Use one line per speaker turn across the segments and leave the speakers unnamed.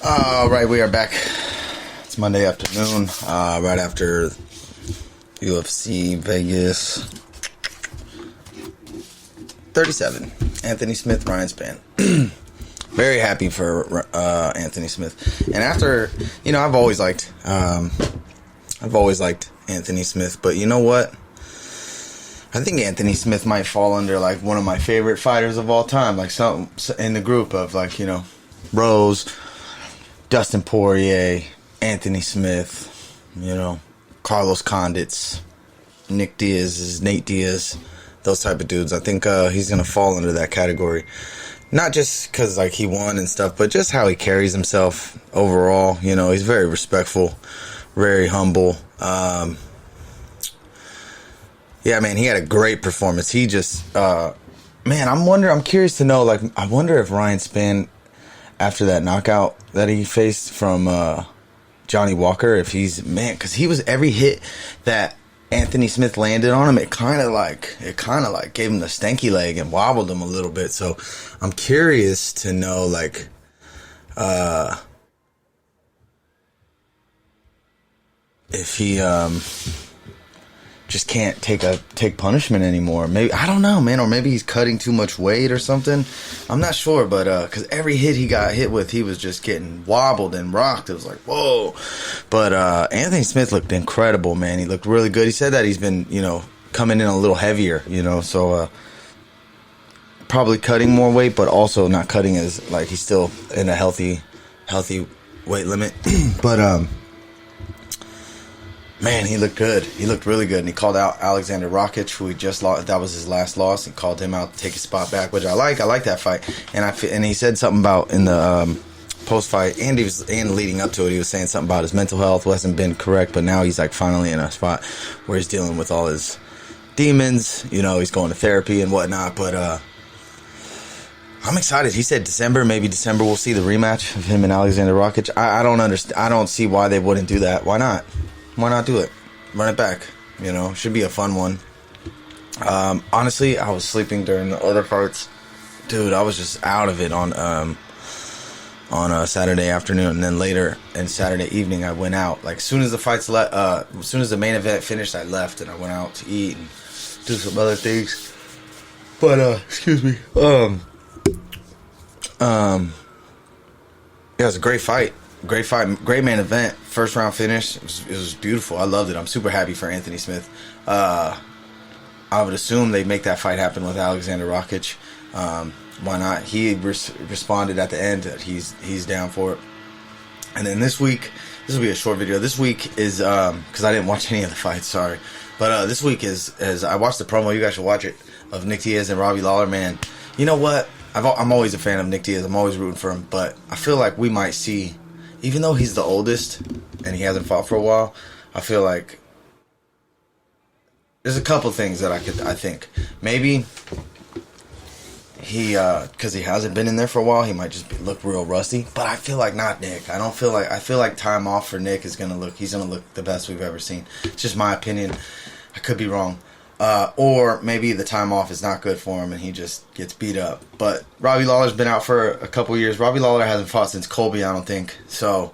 All right, we are back. It's Monday afternoon, right after UFC Vegas 37. Anthony Smith, Ryan Spann. Very happy for Anthony Smith. And after, I've always liked Anthony Smith, but you know what? I think Anthony Smith might fall under like one of my favorite fighters of all time, like some in the group of like, Rose, Dustin Poirier, Anthony Smith, Carlos Condits, Nate Diaz, those type of dudes. I think he's gonna fall under that category. Not just because like he won and stuff, but just how he carries himself overall. He's very respectful, very humble. Yeah, man, he had a great performance. He just, I'm curious to know, like, I wonder if Ryan Spann, after that knockout that he faced from Johnny Walker, if because he was every hit that Anthony Smith landed on him, it kind of like gave him the stanky leg and wobbled him a little bit. So I'm curious to know, like, if he just can't take punishment anymore. Maybe, I don't know, man, or maybe he's cutting too much weight or something. I'm not sure, but because every hit he got hit with, he was just getting wobbled and rocked. It was like, whoa. But Anthony Smith looked incredible, man. He looked really good. He said that he's been, coming in a little heavier, so probably cutting more weight, but also not cutting as, like, he's still in a healthy weight limit. But man, he looked good. He looked really good. And he called out Alexander Rakic, who he just lost. That was his last loss. He called him out to take his spot back, which I like. I like that fight. And he said something about in the post-fight, and leading up to it, he was saying something about his mental health hasn't been correct, but now he's like finally in a spot where he's dealing with all his demons. He's going to therapy and whatnot. But I'm excited. He said maybe December we'll see the rematch of him and Alexander Rakic. I don't understand. I don't see why they wouldn't do that. Why not? Why not do it? Run it back. Should be a fun one. Honestly, I was sleeping during the other parts. Dude, I was just out of it on a Saturday afternoon, and then later and Saturday evening I went out. Like, as soon as the main event finished, I left and I went out to eat and do some other things. But excuse me. Yeah, it was a great fight. Great fight, great main event, first round finish. It was beautiful. I loved it. I'm super happy for Anthony Smith. I would assume they make that fight happen with Alexander Rakic. Why not? He responded at the end that he's down for it. And then this week, this will be a short video. This week is because I didn't watch any of the fights. Sorry, but this week is I watched the promo. You guys should watch it, of Nick Diaz and Robbie Lawler. Man, you know what? I'm always a fan of Nick Diaz. I'm always rooting for him, but I feel like we might see. Even though he's the oldest and he hasn't fought for a while, I feel like there's a couple things that I think maybe he because he hasn't been in there for a while, he might just look real rusty. But I feel like not Nick. I feel like time off for Nick he's gonna look the best we've ever seen. It's just my opinion. I could be wrong. Or maybe the time off is not good for him and he just gets beat up. But Robbie Lawler's been out for a couple years. Robbie Lawler hasn't fought since Colby, I don't think. So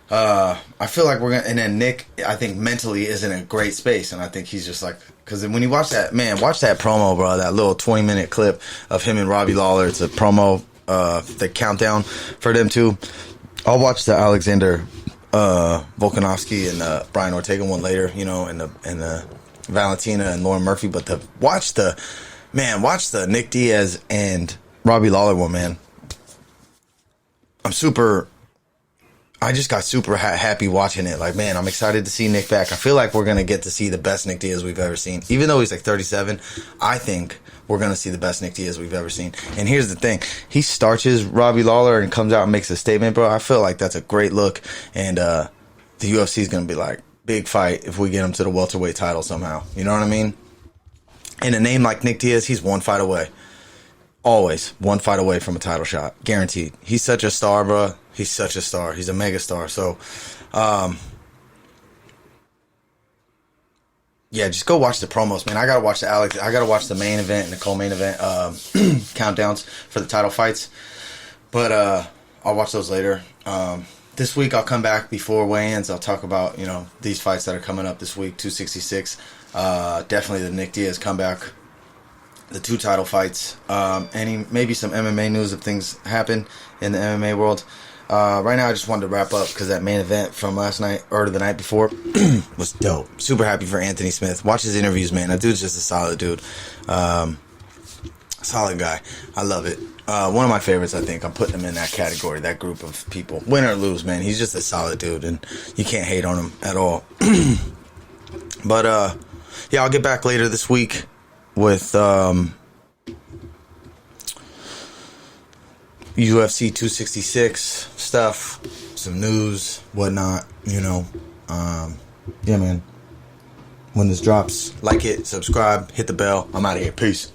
I feel like we're going to... And then Nick, I think mentally is in a great space. And I think he's just like... Because when you watch that promo, bro, that little 20-minute clip of him and Robbie Lawler. It's a promo, the countdown for them two. I'll watch the Alexander Volkanovski and Brian Ortega one later, and the Valentina and Lauren Murphy, but watch the Nick Diaz and Robbie Lawler one, man. I just got super happy watching it. Like, man, I'm excited to see Nick back. I feel like we're going to get to see the best Nick Diaz we've ever seen. Even though he's like 37, I think we're going to see the best Nick Diaz we've ever seen. And here's the thing. He starches Robbie Lawler and comes out and makes a statement, bro. I feel like that's a great look. And the UFC is going to be like, big fight if we get him to the welterweight title somehow. You know what I mean? And a name like Nick Diaz, he's one fight away. Always one fight away from a title shot. Guaranteed. He's such a star, bro. He's such a star. He's a mega star. So, yeah, just go watch the promos, man. I gotta watch the main event and the co-main event countdowns for the title fights. But I'll watch those later. This week I'll come back before weigh-ins. I'll talk about, these fights that are coming up this week. 266. Definitely the Nick Diaz comeback. The 2 title fights. Maybe some MMA news if things happen in the MMA world. Right now I just wanted to wrap up because that main event from last night or the night before was dope. Super happy for Anthony Smith. Watch his interviews, man. That dude's just a solid dude. Solid guy. I love it. One of my favorites, I think. I'm putting him in that category, that group of people. Win or lose, man. He's just a solid dude, and you can't hate on him at all. But, I'll get back later this week with UFC 266 stuff, some news, whatnot, Yeah, man. When this drops, like it, subscribe, hit the bell. I'm out of here. Peace.